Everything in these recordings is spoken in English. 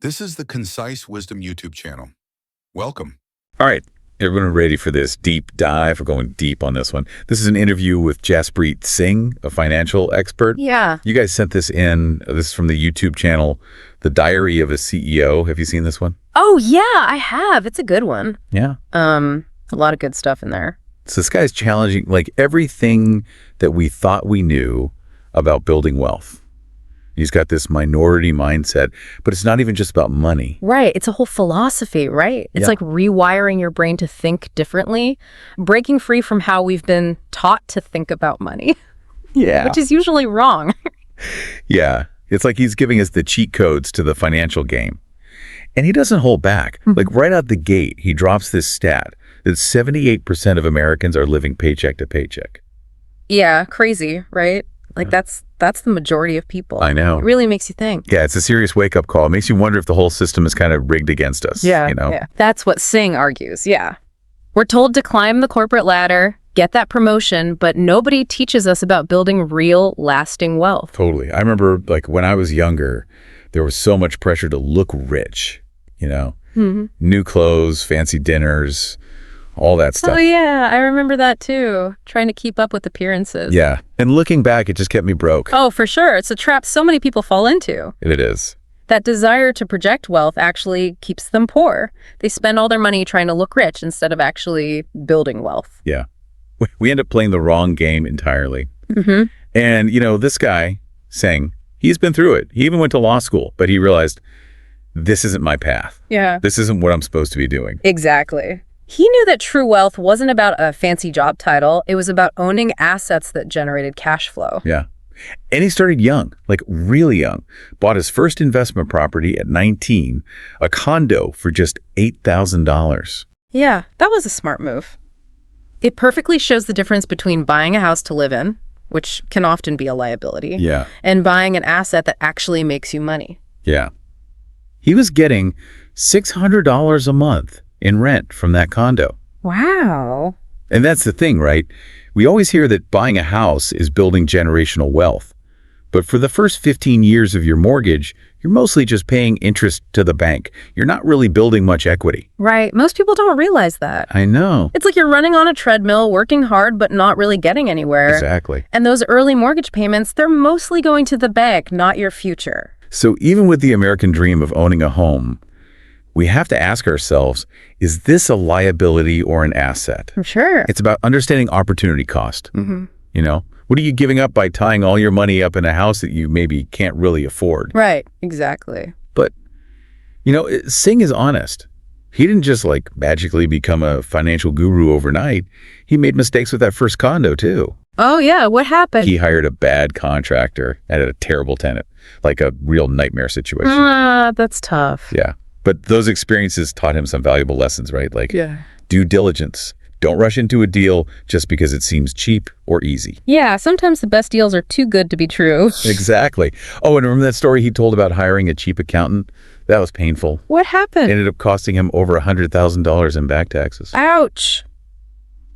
This is the Concise Wisdom YouTube channel. Welcome. All right, everyone ready for this deep dive? We're going deep on this one. This is an interview with Jaspreet Singh, a financial expert. Yeah. You guys sent this in. This is from the YouTube channel, The Diary of a CEO. Have you seen this one? Oh, yeah, I have. It's a good one. Yeah. A lot of good stuff in there. So this guy's challenging like everything that we thought we knew about building wealth. He's got this minority mindset, but it's not even just about money. Right. It's a whole philosophy, right? It's like rewiring your brain to think differently, breaking free from how we've been taught to think about money. Yeah. Which is usually wrong. Yeah. It's like he's giving us the cheat codes to the financial game. And he doesn't hold back. Like right out the gate, he drops this stat that 78% of Americans are living paycheck to paycheck. Yeah, crazy, right? Like that's the majority of people. I know. It really makes you think. Yeah, it's a serious wake-up call. It makes you wonder if the whole system is kind of rigged against us. Yeah, you know? yeah. That's what Singh argues, yeah. We're told to climb the corporate ladder, get that promotion, but nobody teaches us about building real, lasting wealth. Totally. I remember like when I was younger, there was so much pressure to look rich, you know? New clothes, fancy dinners, all that stuff. Oh, yeah. I remember that, too. Trying to keep up with appearances. Yeah. And looking back, it just kept me broke. Oh, for sure. It's a trap so many people fall into. It is. That desire to project wealth actually keeps them poor. They spend all their money trying to look rich instead of actually building wealth. Yeah. We end up playing the wrong game entirely. And, you know, this guy, Singh, he's been through it. He even went to law school, but he realized this isn't my path. Yeah. This isn't what I'm supposed to be doing. Exactly. He knew that true wealth wasn't about a fancy job title. It was about owning assets that generated cash flow. Yeah. And he started young, like really young. Bought his first investment property at 19, a condo for just $8,000. Yeah, that was a smart move. It perfectly shows the difference between buying a house to live in, which can often be a liability, Yeah. and buying an asset that actually makes you money. Yeah. He was getting $600 a month in rent from that condo. Wow. And that's the thing, right? We always hear that buying a house is building generational wealth. But for the first 15 years of your mortgage, you're mostly just paying interest to the bank. You're not really building much equity. Right. Most people don't realize that. I know. It's like you're running on a treadmill, working hard, but not really getting anywhere. Exactly. And those early mortgage payments, they're mostly going to the bank, not your future. So even with the American dream of owning a home, we have to ask ourselves, is this a liability or an asset? For sure. It's about understanding opportunity cost. You know, what are you giving up by tying all your money up in a house that you maybe can't really afford? Right. Exactly. But, you know, Singh is honest. He didn't just like magically become a financial guru overnight. He made mistakes with that first condo too. Oh, yeah. What happened? He hired a bad contractor and had a terrible tenant, like a real nightmare situation. That's tough. Yeah. But those experiences taught him some valuable lessons, right? Like due diligence. Don't rush into a deal just because it seems cheap or easy. Yeah, sometimes the best deals are too good to be true. Exactly. Oh, and remember that story he told about hiring a cheap accountant? That was painful. What happened? It ended up costing him over $100,000 in back taxes. Ouch.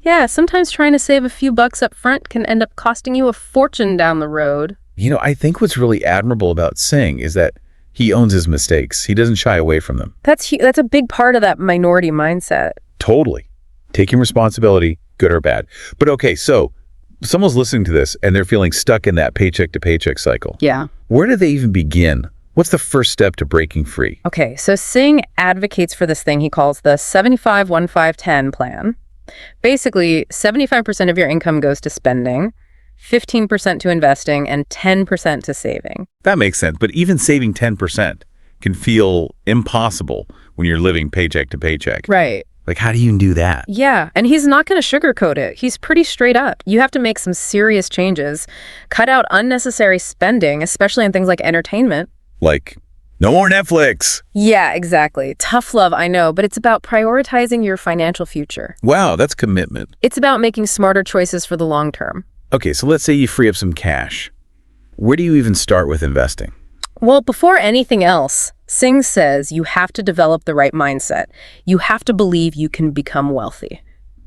Yeah, sometimes trying to save a few bucks up front can end up costing you a fortune down the road. You know, I think what's really admirable about Singh is that he owns his mistakes. He doesn't shy away from them. That's a big part of that minority mindset. Totally. Taking responsibility, good or bad. But okay, so someone's listening to this and they're feeling stuck in that paycheck to paycheck cycle. Yeah. Where do they even begin? What's the first step to breaking free? Okay, so Singh advocates for this thing he calls the 75-15-10 plan. Basically, 75% of your income goes to spending, 15% to investing, and 10% to saving. That makes sense, but even saving 10% can feel impossible when you're living paycheck to paycheck. Right. Like, how do you do that? Yeah, and he's not going to sugarcoat it. He's pretty straight up. You have to make some serious changes. Cut out unnecessary spending, especially on things like entertainment. Like, no more Netflix. Yeah, exactly. Tough love, I know, but it's about prioritizing your financial future. Wow, that's commitment. It's about making smarter choices for the long term. Okay, so let's say you free up some cash. Where do you even start with investing? Well, before anything else, Singh says you have to develop the right mindset. You have to believe you can become wealthy.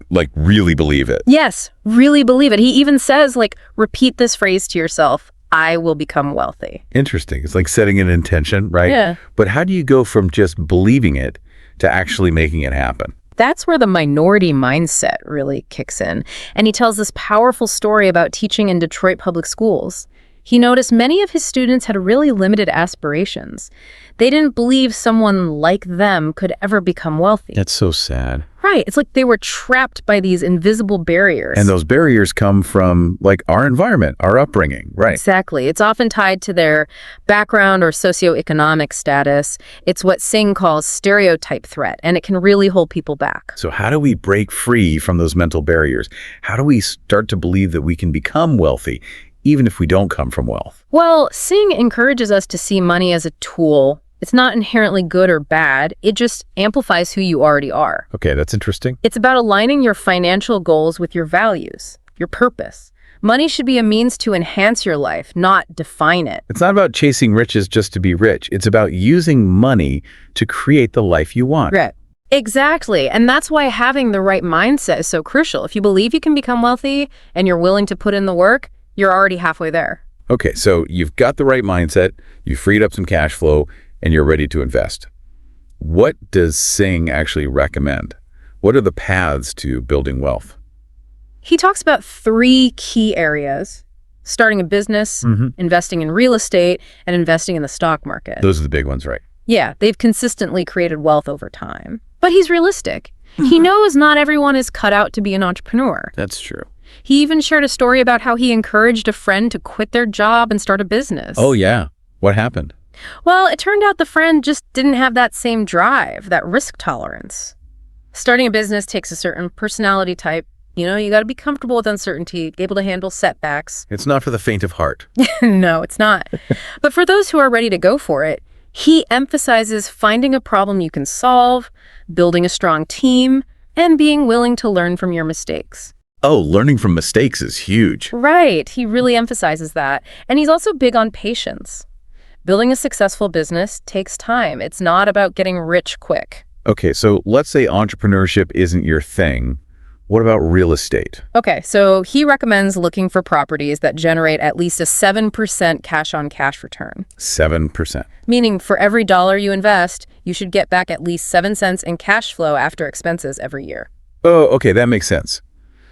Like, really believe it. Yes, really believe it. He even says, like, repeat this phrase to yourself. I will become wealthy. Interesting. It's like setting an intention, right? Yeah. But how do you go from just believing it to actually making it happen? That's where the minority mindset really kicks in. And he tells this powerful story about teaching in Detroit public schools. He noticed many of his students had really limited aspirations. They didn't believe someone like them could ever become wealthy. That's so sad. Right. It's like they were trapped by these invisible barriers. And those barriers come from like our environment, our upbringing, right? Exactly. It's often tied to their background or socioeconomic status. It's what Singh calls stereotype threat, and it can really hold people back. So how do we break free from those mental barriers? How do we start to believe that we can become wealthy, even if we don't come from wealth? Well, Singh encourages us to see money as a tool. It's not inherently good or bad. It just amplifies who you already are. Okay, that's interesting. It's about aligning your financial goals with your values, your purpose. Money should be a means to enhance your life, not define it. It's not about chasing riches just to be rich. It's about using money to create the life you want. Right. Exactly. And that's why having the right mindset is so crucial. If you believe you can become wealthy and you're willing to put in the work, you're already halfway there. Okay, so you've got the right mindset, you freed up some cash flow, and you're ready to invest. What does Singh actually recommend? What are the paths to building wealth? He talks about 3 key areas: starting a business, investing in real estate, and investing in the stock market. Those are the big ones, right? Yeah, they've consistently created wealth over time. But he's realistic. He knows not everyone is cut out to be an entrepreneur. That's true. He even shared a story about how he encouraged a friend to quit their job and start a business. Oh, yeah. What happened? Well, it turned out the friend just didn't have that same drive, that risk tolerance. Starting a business takes a certain personality type. You got to be comfortable with uncertainty, able to handle setbacks. It's not for the faint of heart. No, it's not. But for those who are ready to go for it, he emphasizes finding a problem you can solve, building a strong team, and being willing to learn from your mistakes. Oh, learning from mistakes is huge. Right. He really emphasizes that. And he's also big on patience. Building a successful business takes time. It's not about getting rich quick. Okay, so let's say entrepreneurship isn't your thing. What about real estate? Okay, so he recommends looking for properties that generate at least a 7% cash-on-cash return. 7%. Meaning for every dollar you invest, you should get back at least 7 cents in cash flow after expenses every year. Oh, okay, that makes sense.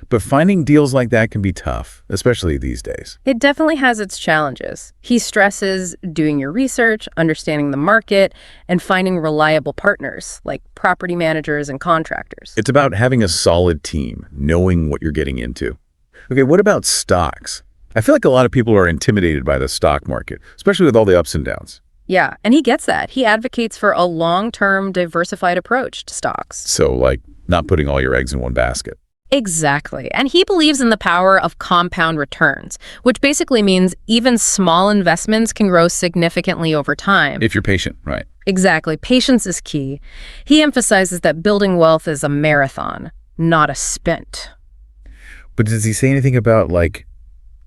But finding deals like that can be tough, especially these days. It definitely has its challenges. He stresses doing your research, understanding the market, and finding reliable partners like property managers and contractors. It's about having a solid team, knowing what you're getting into. Okay, what about stocks? I feel like a lot of people are intimidated by the stock market, especially with all the ups and downs. Yeah, and he gets that. He advocates for a long-term, diversified approach to stocks. So, like, not putting all your eggs in one basket. Exactly. And he believes in the power of compound returns, which basically means even small investments can grow significantly over time. If you're patient, right? Exactly. Patience is key. He emphasizes that building wealth is a marathon, not a sprint. But does he say anything about, like,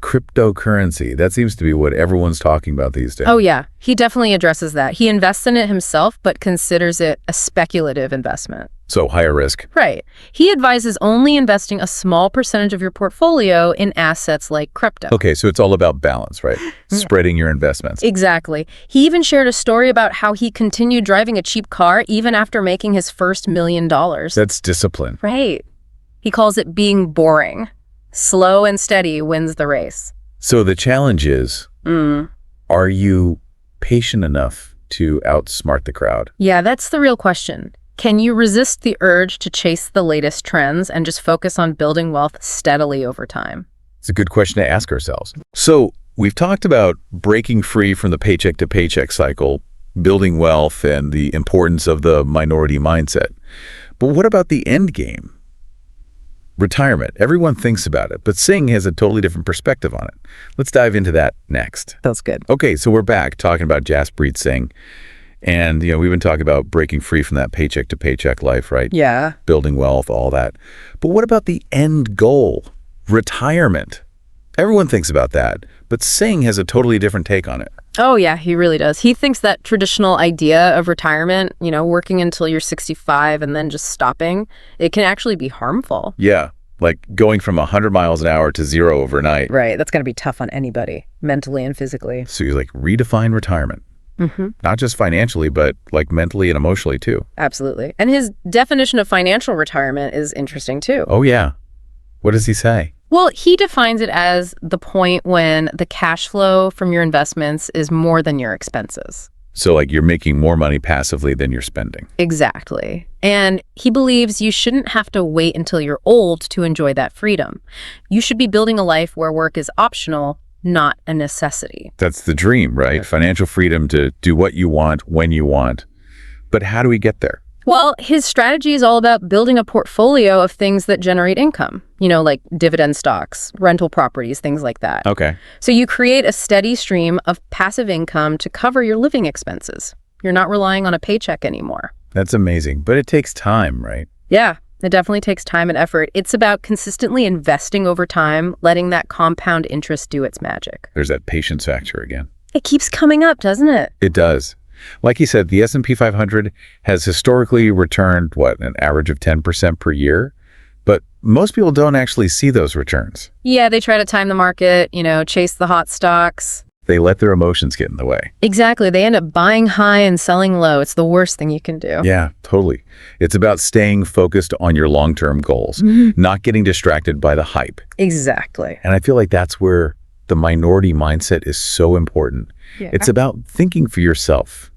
cryptocurrency? That seems to be what everyone's talking about these days. Oh, yeah. He definitely addresses that. He invests in it himself, but considers it a speculative investment. So higher risk. Right. He advises only investing a small percentage of your portfolio in assets like crypto. Okay, so it's all about balance, right? Spreading your investments. Exactly. He even shared a story about how he continued driving a cheap car even after making his first $1 million. That's discipline. Right. He calls it being boring. Slow and steady wins the race. So the challenge is, are you patient enough to outsmart the crowd? Yeah, that's the real question. Can you resist the urge to chase the latest trends and just focus on building wealth steadily over time? It's a good question to ask ourselves. So we've talked about breaking free from the paycheck to paycheck cycle, building wealth, and the importance of the minority mindset. But what about the end game? Retirement. Everyone thinks about it, but Singh has a totally different perspective on it. Let's dive into that next. That's good. Okay, so we're back talking about Jaspreet Singh. And, we've been talking about breaking free from that paycheck to paycheck life, right? Yeah. Building wealth, all that. But what about the end goal? Retirement. Everyone thinks about that, but Singh has a totally different take on it. Oh, yeah, he really does. He thinks that traditional idea of retirement, working until you're 65 and then just stopping, it can actually be harmful. Yeah. Like going from 100 miles an hour to zero overnight. Right. That's going to be tough on anybody, mentally and physically. So he's like, redefine retirement. Not just financially, but like mentally and emotionally too. Absolutely. And his definition of financial retirement is interesting too. Oh, yeah. What does he say? Well, he defines it as the point when the cash flow from your investments is more than your expenses. So like you're making more money passively than you're spending. Exactly. And he believes you shouldn't have to wait until you're old to enjoy that freedom. You should be building a life where work is optional, not a necessity. That's the dream, right? Financial freedom to do what you want, when you want. But how do we get there? Well, his strategy is all about building a portfolio of things that generate income, like dividend stocks, rental properties, things like that. Okay. So you create a steady stream of passive income to cover your living expenses. You're not relying on a paycheck anymore. That's amazing. But it takes time, right? Yeah, it definitely takes time and effort. It's about consistently investing over time, letting that compound interest do its magic. There's that patience factor again. It keeps coming up, doesn't it? It does. Like you said, the S&P 500 has historically returned, an average of 10% per year? But most people don't actually see those returns. Yeah, they try to time the market, chase the hot stocks. They let their emotions get in the way. Exactly. They end up buying high and selling low. It's the worst thing you can do. Yeah, totally. It's about staying focused on your long-term goals, not getting distracted by the hype. Exactly. And I feel like that's where the minority mindset is so important. Yeah. It's about thinking for yourself,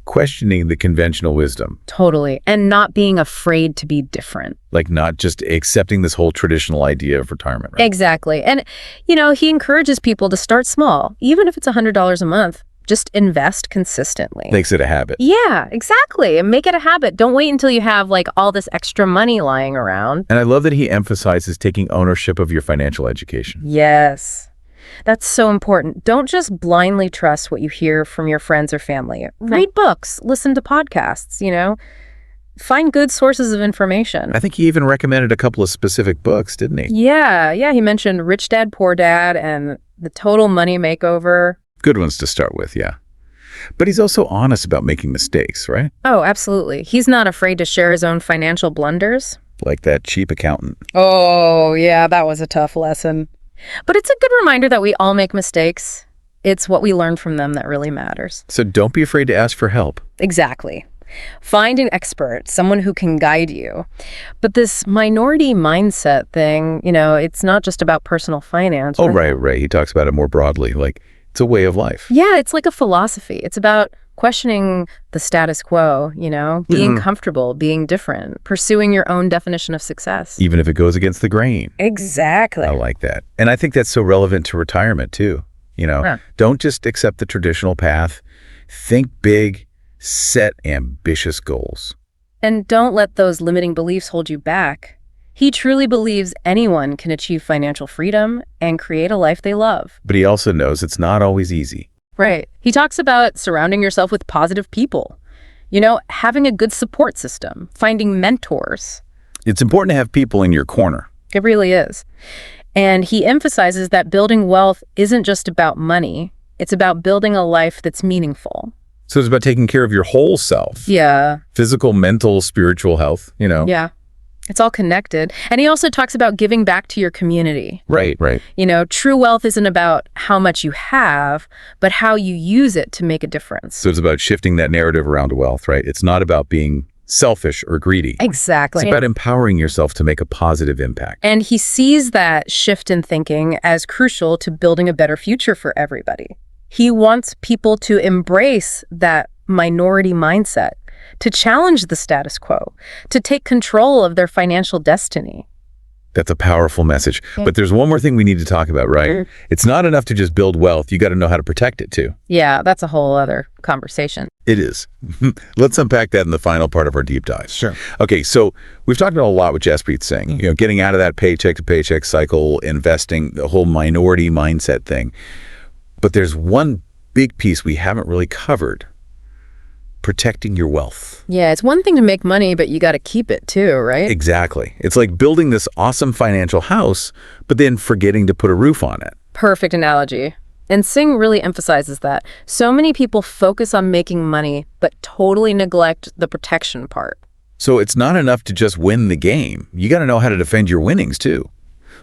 questioning the conventional wisdom. Totally. And not being afraid to be different. Like not just accepting this whole traditional idea of retirement. Right? Exactly. And, he encourages people to start small, even if it's $100 a month. Just invest consistently. Makes it a habit. Yeah, exactly. And make it a habit. Don't wait until you have all this extra money lying around. And I love that he emphasizes taking ownership of your financial education. Yes. That's so important. Don't just blindly trust what you hear from your friends or family. Read books, listen to podcasts, Find good sources of information. I think he even recommended a couple of specific books, didn't he? Yeah. He mentioned Rich Dad, Poor Dad and The Total Money Makeover. Good ones to start with, yeah. But he's also honest about making mistakes, right? Oh, absolutely. He's not afraid to share his own financial blunders. Like that cheap accountant. Oh, yeah, that was a tough lesson. But it's a good reminder that we all make mistakes. It's what we learn from them that really matters. So don't be afraid to ask for help. Exactly. Find an expert, someone who can guide you. But this minority mindset thing, it's not just about personal finance. Oh, right. He talks about it more broadly, like it's a way of life. Yeah, it's like a philosophy. It's about questioning the status quo, being comfortable, being different, pursuing your own definition of success. Even if it goes against the grain. Exactly. I like that. And I think that's so relevant to retirement too. Don't just accept the traditional path. Think big, set ambitious goals. And don't let those limiting beliefs hold you back. He truly believes anyone can achieve financial freedom and create a life they love. But he also knows it's not always easy. Right. He talks about surrounding yourself with positive people, having a good support system, finding mentors. It's important to have people in your corner. It really is. And he emphasizes that building wealth isn't just about money. It's about building a life that's meaningful. So it's about taking care of your whole self. Yeah. Physical, mental, spiritual health, Yeah. It's all connected. And he also talks about giving back to your community. Right. True wealth isn't about how much you have, but how you use it to make a difference. So it's about shifting that narrative around wealth, right? It's not about being selfish or greedy. Exactly. It's about empowering yourself to make a positive impact. And he sees that shift in thinking as crucial to building a better future for everybody. He wants people to embrace that minority mindset, to challenge the status quo, to take control of their financial destiny. That's a powerful message. But there's one more thing we need to talk about, right? It's not enough to just build wealth. You got to know how to protect it too. Yeah, that's a whole other conversation. It is. Let's unpack that in the final part of our deep dive. Sure. Okay, so we've talked about a lot with Jaspreet Singh, getting out of that paycheck to paycheck cycle, investing, the whole minority mindset thing. But there's one big piece we haven't really covered. Protecting your wealth. Yeah, it's one thing to make money, but you got to keep it too, right? Exactly. It's like building this awesome financial house, but then forgetting to put a roof on it. Perfect analogy. And Singh really emphasizes that. So many people focus on making money, but totally neglect the protection part. So it's not enough to just win the game. You got to know how to defend your winnings, too.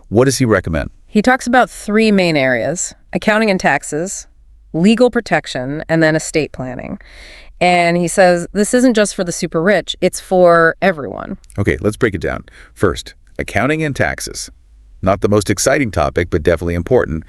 What does he recommend? He talks about three main areas: accounting and taxes, legal protection, and then estate planning. And he says this isn't just for the super rich, it's for everyone. Okay, let's break it down. First, accounting and taxes. Not the most exciting topic, but definitely important.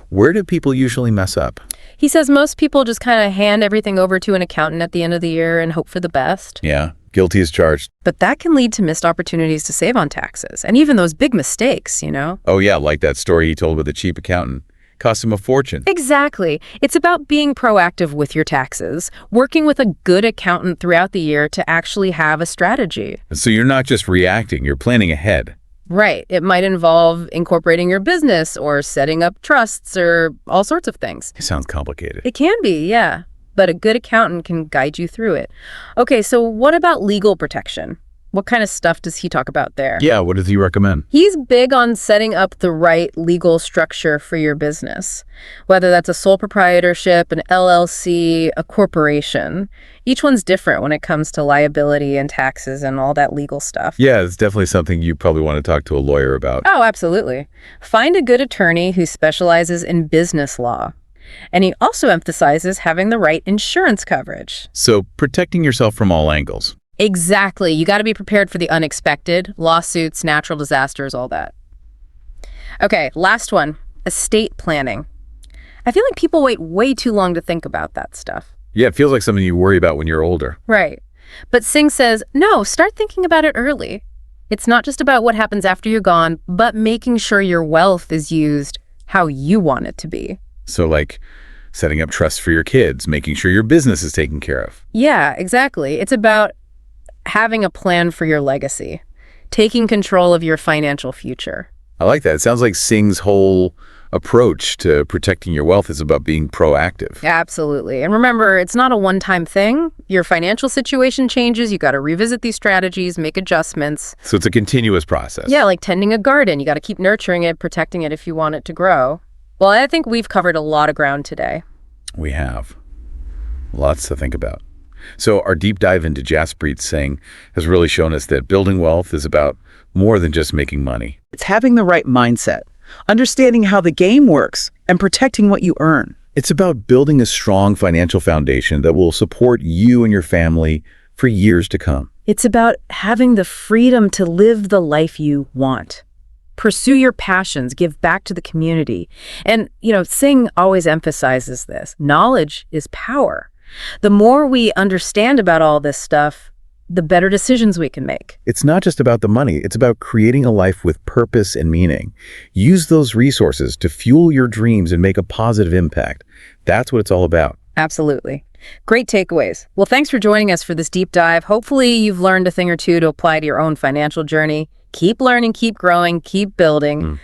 Where do people usually mess up? He says most people just kind of hand everything over to an accountant at the end of the year and hope for the best. Yeah, guilty as charged. But that can lead to missed opportunities to save on taxes, and even those big mistakes, you know? Oh yeah, like that story he told with the cheap accountant. Cost him a fortune. Exactly. It's about being proactive with your taxes, working with a good accountant throughout the year to actually have a strategy. So you're not just reacting, you're planning ahead. Right. It might involve incorporating your business or setting up trusts or all sorts of things. It sounds complicated. It can be, yeah. But a good accountant can guide you through it. Okay, so what about legal protection? What kind of stuff does he talk about there? Yeah, what does he recommend? He's big on setting up the right legal structure for your business, whether that's a sole proprietorship, an LLC, a corporation. Each one's different when it comes to liability and taxes and all that legal stuff. Yeah, it's definitely something you probably want to talk to a lawyer about. Oh, absolutely. Find a good attorney who specializes in business law. And he also emphasizes having the right insurance coverage. So protecting yourself from all angles. Exactly. You got to be prepared for the unexpected, lawsuits, natural disasters, all that. Okay, last one, estate planning. I feel like people wait way too long to think about that stuff. Yeah, it feels like something you worry about when you're older. Right. But Singh says, no, start thinking about it early. It's not just about what happens after you're gone, but making sure your wealth is used how you want it to be. So like setting up trusts for your kids, making sure your business is taken care of. Yeah, exactly. It's about having a plan for your legacy, taking control of your financial future. I like that. It sounds like Singh's whole approach to protecting your wealth is about being proactive. Absolutely. And remember, it's not a one-time thing. Your financial situation changes. You got to revisit these strategies, make adjustments. So it's a continuous process. Yeah, like tending a garden. You got to keep nurturing it, protecting it if you want it to grow. Well, I think we've covered a lot of ground today. We have. Lots to think about. So our deep dive into Jaspreet Singh has really shown us that building wealth is about more than just making money. It's having the right mindset, understanding how the game works, and protecting what you earn. It's about building a strong financial foundation that will support you and your family for years to come. It's about having the freedom to live the life you want. Pursue your passions, give back to the community. And, Singh always emphasizes this. Knowledge is power. The more we understand about all this stuff, the better decisions we can make. It's not just about the money. It's about creating a life with purpose and meaning. Use those resources to fuel your dreams and make a positive impact. That's what it's all about. Absolutely. Great takeaways. Well, thanks for joining us for this deep dive. Hopefully you've learned a thing or two to apply to your own financial journey. Keep learning, keep growing, keep building.